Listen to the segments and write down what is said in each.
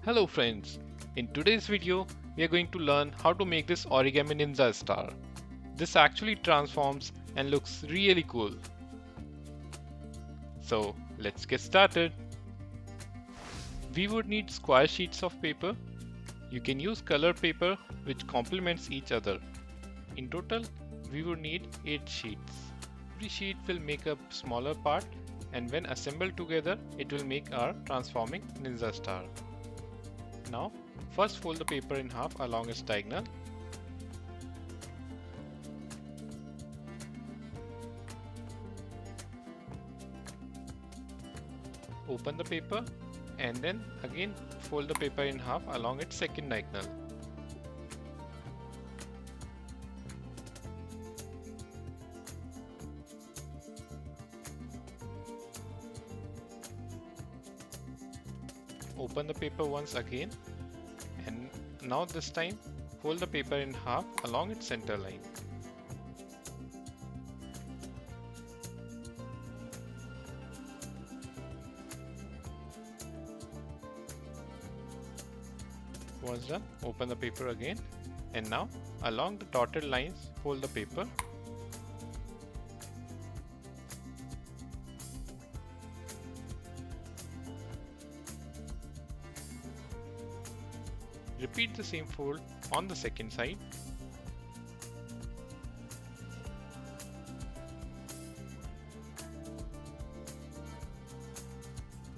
Hello friends, in today's video we are going to learn how to make this Origami Ninja Star. This actually transforms and looks really cool. So let's get started. We would need square sheets of paper. You can use color paper which complements each other. In total we would need 8 sheets. Every sheet will make a smaller part and when assembled together it will make our transforming Ninja Star. Now, first fold the paper in half along its diagonal. Open the paper and then again fold the paper in half along its second diagonal. Open the paper once again and now this time fold the paper in half along its center line. Once done, open the paper again and now along the dotted lines fold the paper. Repeat the same fold on the second side.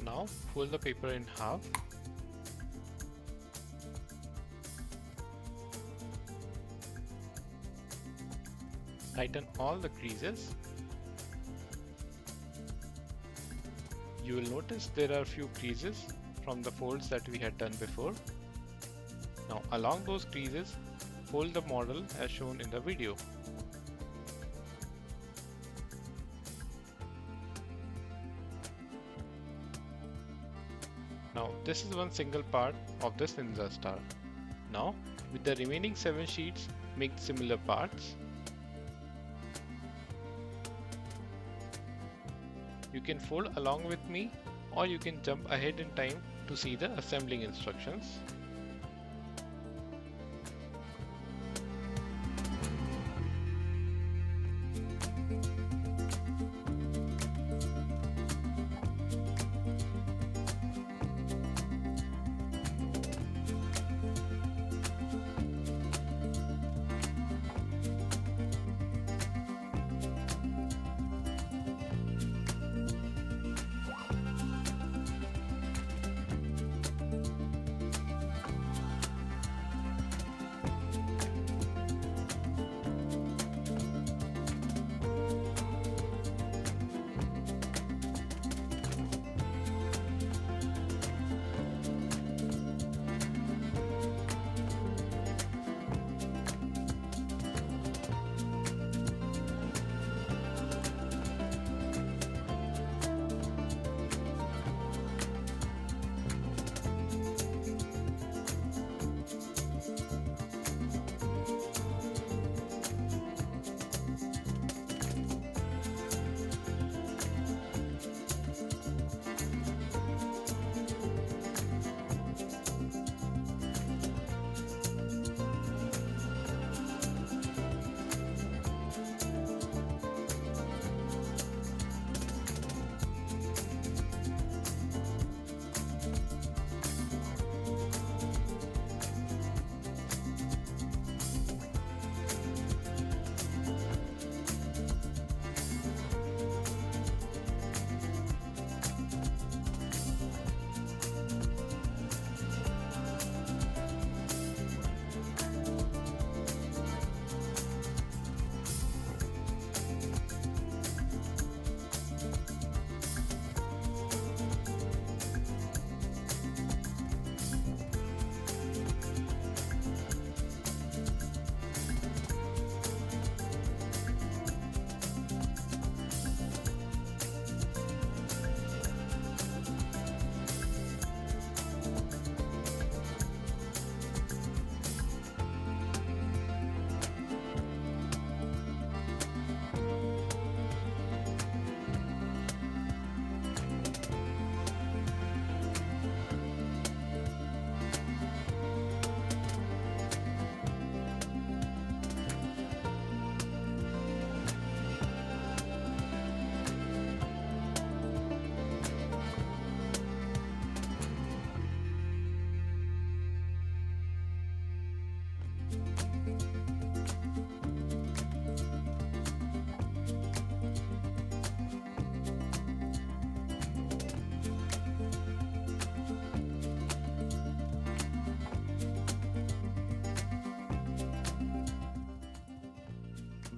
Now fold the paper in half. Tighten all the creases. You will notice there are a few creases from the folds that we had done before. Now along those creases, fold the model as shown in the video. Now this is one single part of this Ninja Star. Now with the remaining 7 sheets, make similar parts. You can fold along with me or you can jump ahead in time to see the assembling instructions.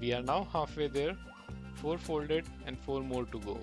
We are now halfway there, 4 folded and 4 more to go.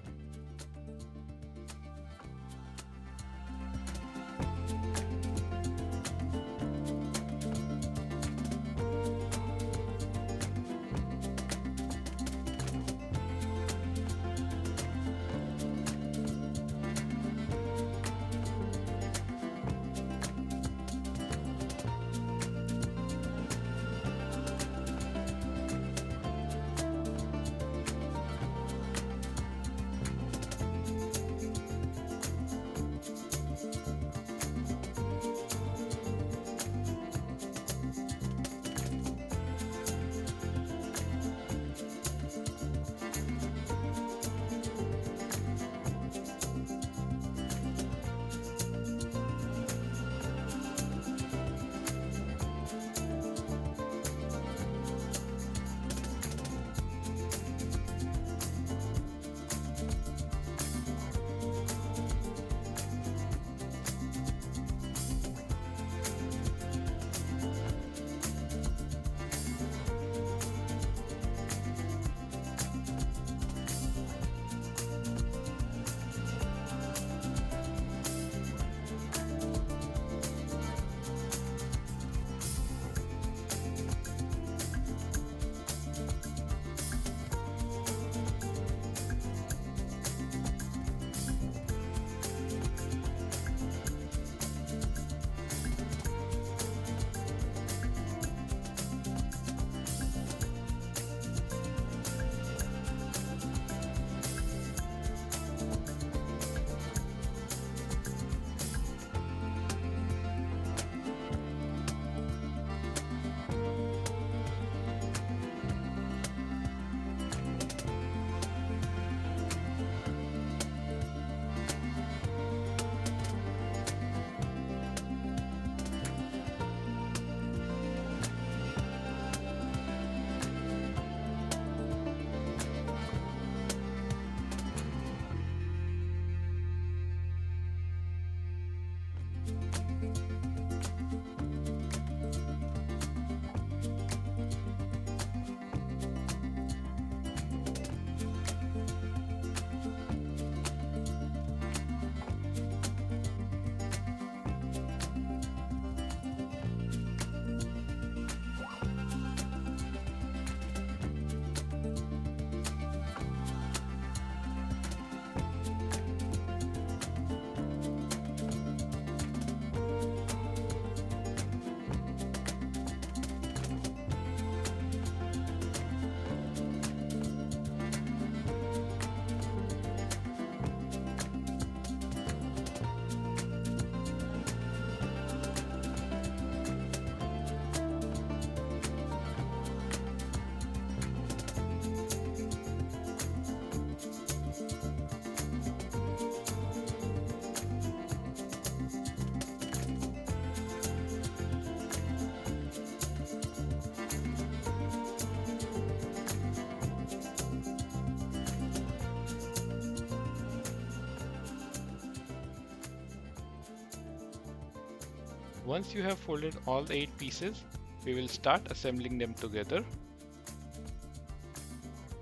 Once you have folded all 8 pieces, we will start assembling them together.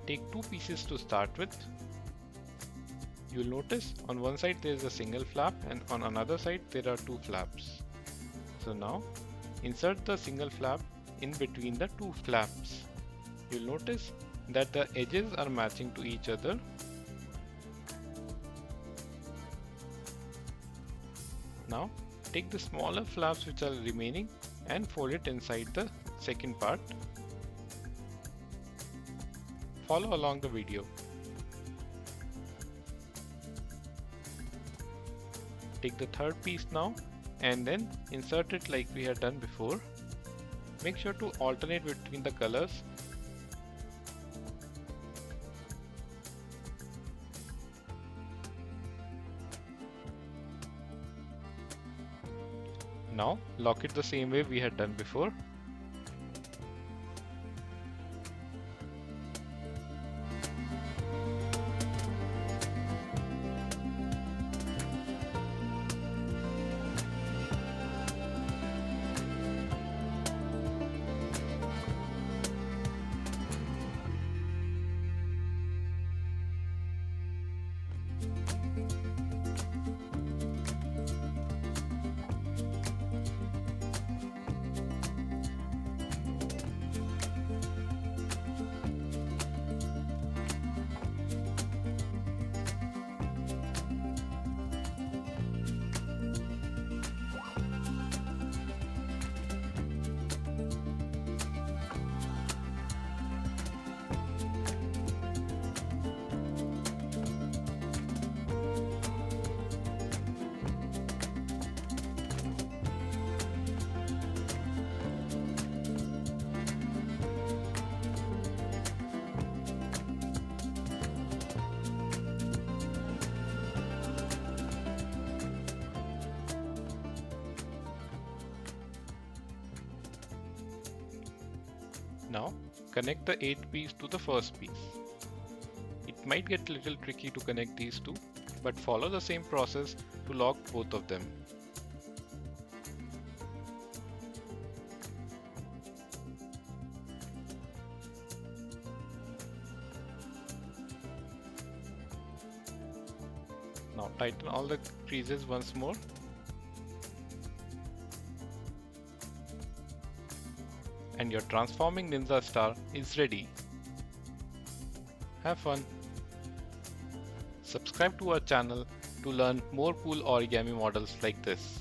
Take 2 pieces to start with. You'll notice on one side there is a single flap and on another side there are 2 flaps. So now insert the single flap in between the 2 flaps. You'll notice that the edges are matching to each other. Now take the smaller flaps which are remaining and fold it inside the second part. Follow along the video. Take the third piece now and then insert it like we had done before. Make sure to alternate between the colors. Now lock it the same way we had done before. Now connect the 8th piece to the first piece. It might get a little tricky to connect these two, but follow the same process to lock both of them. Now tighten all the creases once more. And your transforming Ninja Star is ready. Have fun! Subscribe to our channel to learn more cool origami models like this.